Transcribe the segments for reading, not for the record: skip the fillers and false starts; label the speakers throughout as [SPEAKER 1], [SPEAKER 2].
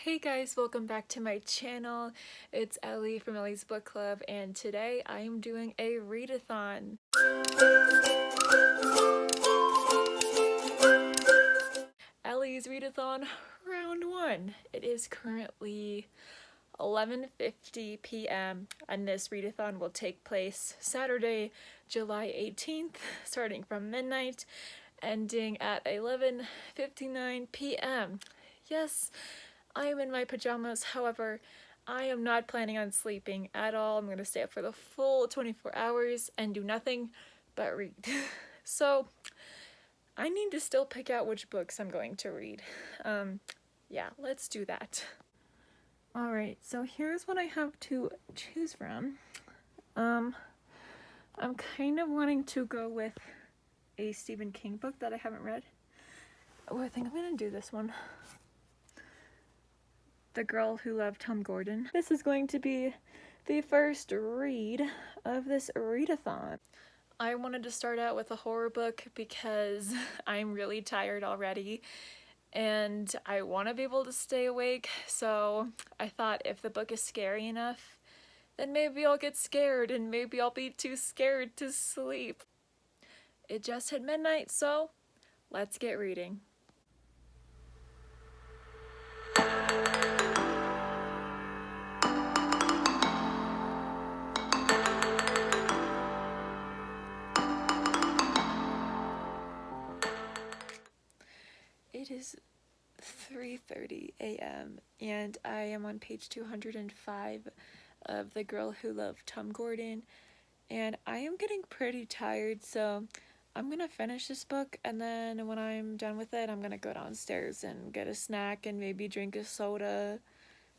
[SPEAKER 1] Hey guys, welcome back to my channel. It's Ellie from Ellie's Book Club, and today I am doing a readathon. Ellie's readathon round 1. It is currently 11:50 p.m. and this readathon will take place Saturday, July 18th, starting from midnight, ending at 11:59 p.m. Yes, I am in my pajamas, however, I am not planning on sleeping at all. I'm going to stay up for the full 24 hours and do nothing but read. So, I need to still pick out which books I'm going to read. Yeah, let's do that. Alright, so here's what I have to choose from. I'm kind of wanting to go with a Stephen King book that I haven't read. Oh, I think I'm going to do this one. The Girl Who Loved Tom Gordon. This is going to be the first read of this readathon. I wanted to start out with a horror book because I'm really tired already and I want to be able to stay awake, so I thought if the book is scary enough, then maybe I'll get scared and maybe I'll be too scared to sleep. It just hit midnight, so let's get reading. It is 3:30 a.m. and I am on page 205 of The Girl Who Loved Tom Gordon, and I am getting pretty tired, so I'm gonna finish this book, and then when I'm done with it, I'm gonna go downstairs and get a snack and maybe drink a soda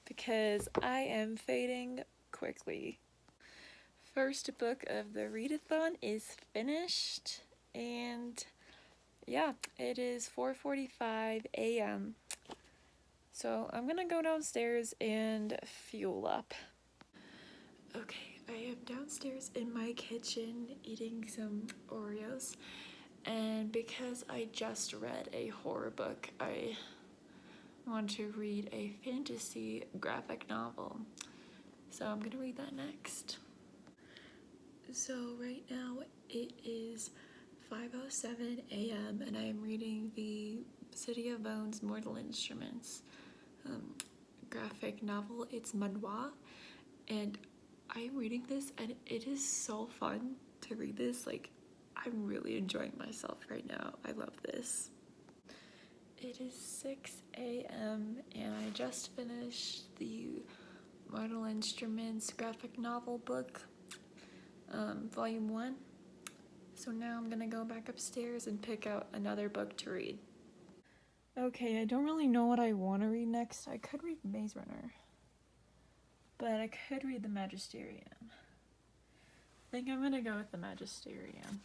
[SPEAKER 1] because I am fading quickly. First book of the readathon is finished, and yeah, it is 4:45 a.m. So I'm gonna go downstairs and fuel up. Okay, I am downstairs in my kitchen eating some Oreos, and because I just read a horror book, I want to read a fantasy graphic novel. So I'm gonna read that next. So right now it is 5:07 a.m. and I am reading the City of Bones Mortal Instruments graphic novel. It's manhwa, and I'm reading this and it is so fun to read this. Like, I'm really enjoying myself right now. I love this. It is 6 a.m. and I just finished the Mortal Instruments graphic novel book, volume 1. So now I'm gonna go back upstairs and pick out another book to read. Okay, I don't really know what I want to read next. I could read Maze Runner, but I could read The Magisterium. I think I'm gonna go with The Magisterium.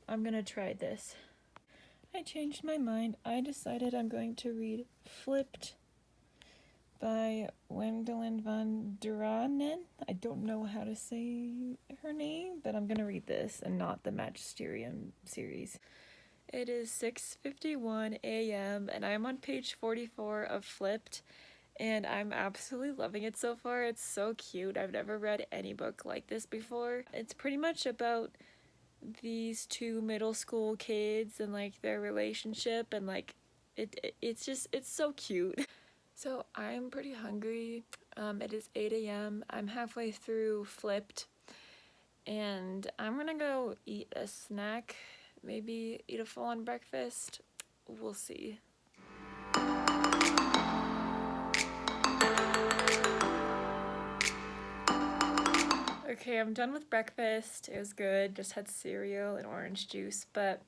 [SPEAKER 1] I'm gonna try this. I changed my mind. I decided I'm going to read Flipped by Wendelin van Duranen. I don't know how to say her name, but I'm gonna read this and not the Magisterium series. It is 6:51 a.m. and I'm on page 44 of Flipped, and I'm absolutely loving it so far. It's so cute. I've never read any book like this before. It's pretty much about these two middle school kids and like their relationship, and like it's so cute. So I'm pretty hungry. It is 8 a.m. I'm halfway through Flipped, and I'm gonna go eat a snack. Maybe eat a full-on breakfast. We'll see. Okay, I'm done with breakfast. It was good. Just had cereal and orange juice, but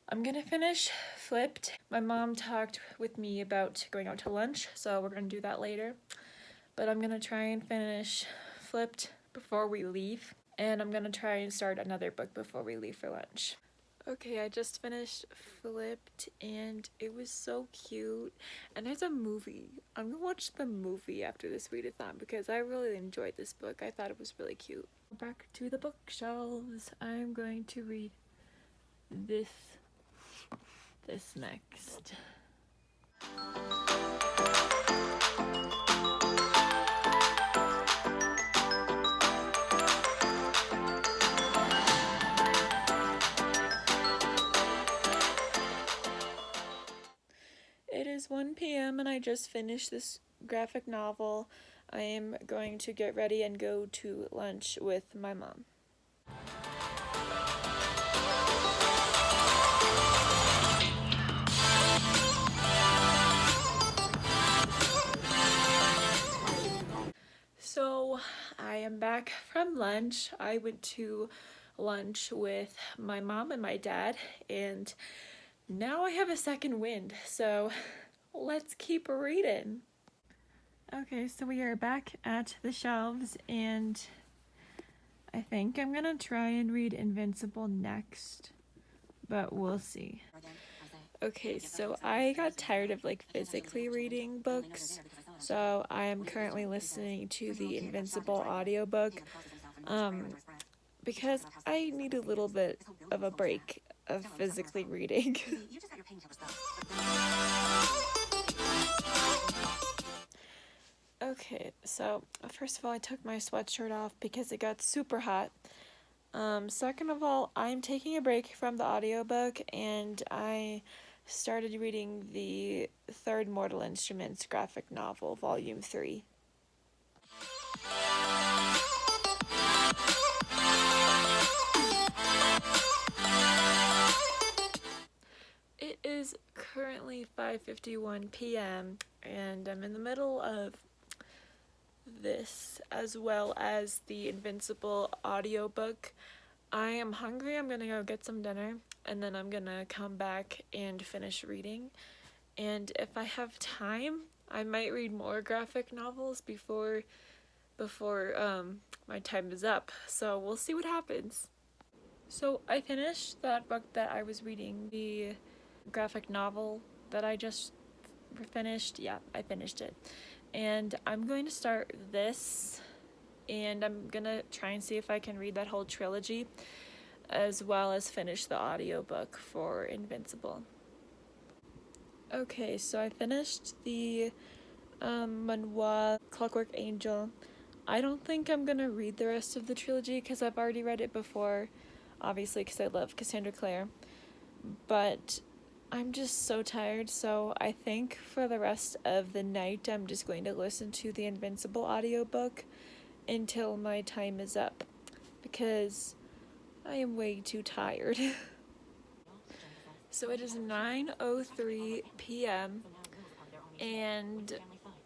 [SPEAKER 1] I'm gonna finish Flipped. My mom talked with me about going out to lunch, so we're gonna do that later. But I'm gonna try and finish Flipped before we leave, and I'm gonna try and start another book before we leave for lunch. Okay, I just finished Flipped and it was so cute. And there's a movie. I'm gonna watch the movie after this readathon because I really enjoyed this book. I thought it was really cute. Back to the bookshelves. I'm going to read this next. It is 1 p.m. and I just finished this graphic novel. I am going to get ready and go to lunch with my mom. So I am back from lunch. I went to lunch with my mom and my dad, and now I have a second wind, so let's keep reading. Okay, so we are back at the shelves, and I think I'm gonna try and read Invincible next, but we'll see. Okay, so I got tired of physically reading books, so I am currently listening to the Invincible audiobook, because I need a little bit of a break of physically reading. Okay, so first of all, I took my sweatshirt off because it got super hot. Second of all, I'm taking a break from the audiobook, and I started reading the third Mortal Instruments graphic novel, Volume 3. It is currently 5:51 p.m. and I'm in the middle of this as well as the Invincible audiobook. I am hungry. I'm gonna go get some dinner and then I'm gonna come back and finish reading. And if I have time, I might read more graphic novels before my time is up. So we'll see what happens. So I finished that book that I was reading, the graphic novel that I just finished. Yeah, I finished it. And I'm going to start this, and I'm gonna try and see if I can read that whole trilogy, as well as finish the audiobook for Invincible. Okay, so I finished the manhwa Clockwork Angel. I don't think I'm gonna read the rest of the trilogy because I've already read it before, obviously because I love Cassandra Clare, but I'm just so tired, so I think for the rest of the night I'm just going to listen to the Invincible audiobook until my time is up, because I am way too tired. So it is 9:03 p.m. and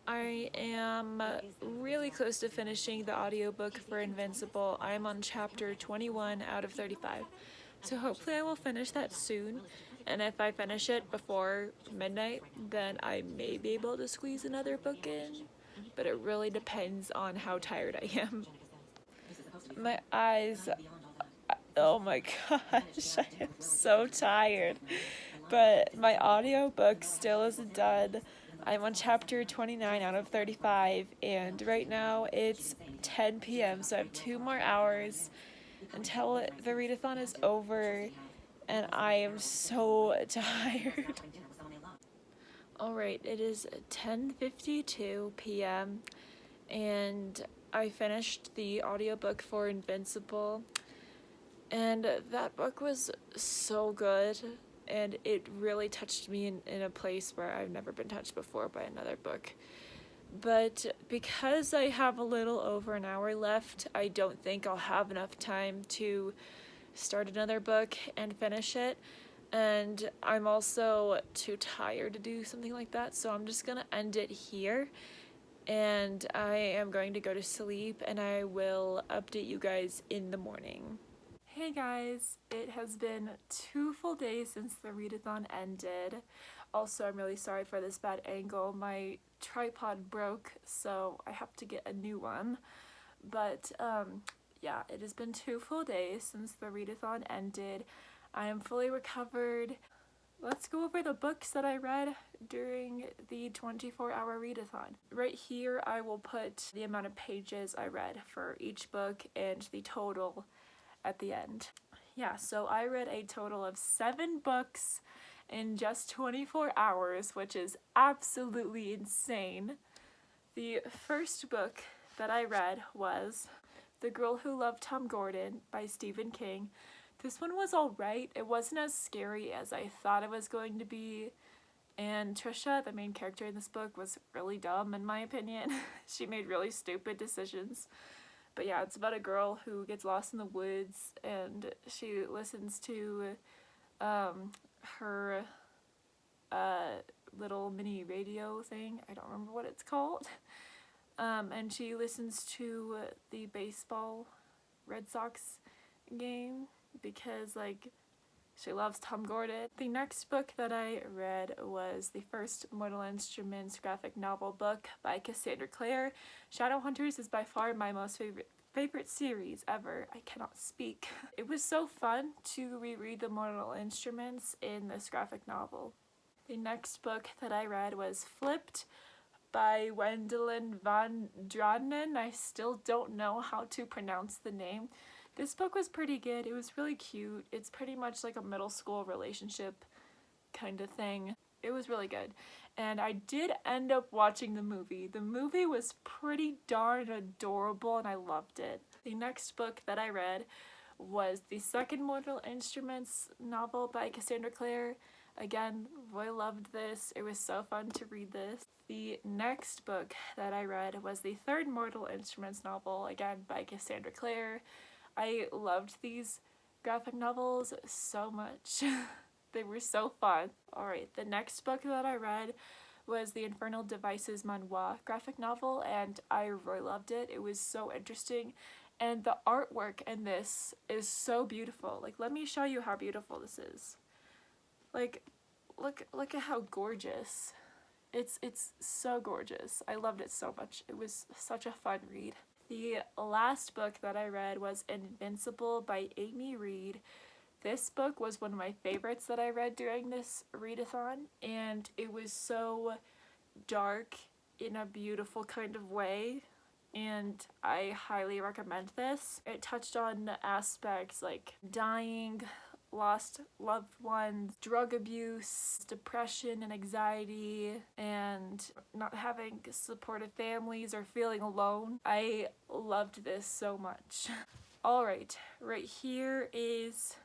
[SPEAKER 1] I am really close to finishing the audiobook for Invincible. I am on chapter 21 out of 35. So hopefully I will finish that soon. And if I finish it before midnight, then I may be able to squeeze another book in. But it really depends on how tired I am. My eyes, oh my gosh, I am so tired. But my audiobook still isn't done. I'm on chapter 29 out of 35, and right now it's 10 p.m., so I have 2 more hours until the readathon is over, and I am so tired. Alright, it is 10:52 p.m., and I finished the audiobook for Invincible, and that book was so good. And it really touched me in a place where I've never been touched before by another book. But because I have a little over an hour left, I don't think I'll have enough time to start another book and finish it. And I'm also too tired to do something like that, so I'm just gonna end it here. And I am going to go to sleep, and I will update you guys in the morning. Hey guys, it has been 2 full days since the readathon ended. Also, I'm really sorry for this bad angle. My tripod broke, so I have to get a new one. But yeah, it has been 2 full days since the readathon ended. I am fully recovered. Let's go over the books that I read during the 24-hour readathon. Right here, I will put the amount of pages I read for each book and the total at the end. Yeah, so I read a total of 7 books in just 24 hours, which is absolutely insane. The first book that I read was The Girl Who Loved Tom Gordon by Stephen King. This one was alright. It wasn't as scary as I thought it was going to be. And Trisha, the main character in this book, was really dumb in my opinion. She made really stupid decisions. But yeah, it's about a girl who gets lost in the woods and she listens to her little mini radio thing. I don't remember what it's called. And she listens to the baseball Red Sox game because, like, she loves Tom Gordon. The next book that I read was the first Mortal Instruments graphic novel book by Cassandra Clare. Shadowhunters is by far my most favorite series ever. I cannot speak. It was so fun to reread the Mortal Instruments in this graphic novel. The next book that I read was Flipped by Wendelin van Dranen. I still don't know how to pronounce the name. This book was pretty good. It was really cute. It's pretty much like a middle school relationship kind of thing. It was really good. And I did end up watching the movie. The movie was pretty darn adorable and I loved it. The next book that I read was the second Mortal Instruments novel by Cassandra Clare. Again, Roy loved this. It was so fun to read this. The next book that I read was the third Mortal Instruments novel, again by Cassandra Clare. I loved these graphic novels so much. They were so fun. Alright, the next book that I read was the Infernal Devices Manoir graphic novel, and I really loved it. It was so interesting, and the artwork in this is so beautiful. Like, let me show you how beautiful this is. Like, look at how gorgeous. It's so gorgeous. I loved it so much. It was such a fun read. The last book that I read was Invincible by Amy Reed. This book was one of my favorites that I read during this readathon, and it was so dark in a beautiful kind of way, and I highly recommend this. It touched on aspects like dying, lost loved ones, drug abuse, depression and anxiety, and not having supportive families or feeling alone. I loved this so much. Alright, right here is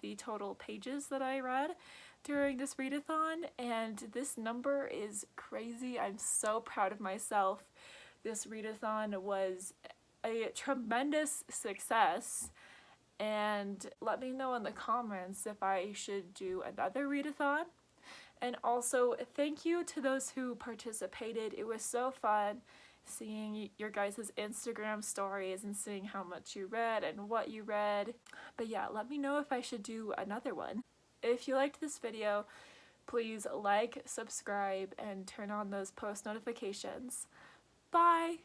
[SPEAKER 1] the total pages that I read during this readathon, and this number is crazy. I'm so proud of myself. This readathon was a tremendous success. And let me know in the comments if I should do another readathon. And also, thank you to those who participated. It was so fun seeing your guys' Instagram stories and seeing how much you read and what you read. But yeah, let me know if I should do another one. If you liked this video, please like, subscribe, and turn on those post notifications. Bye!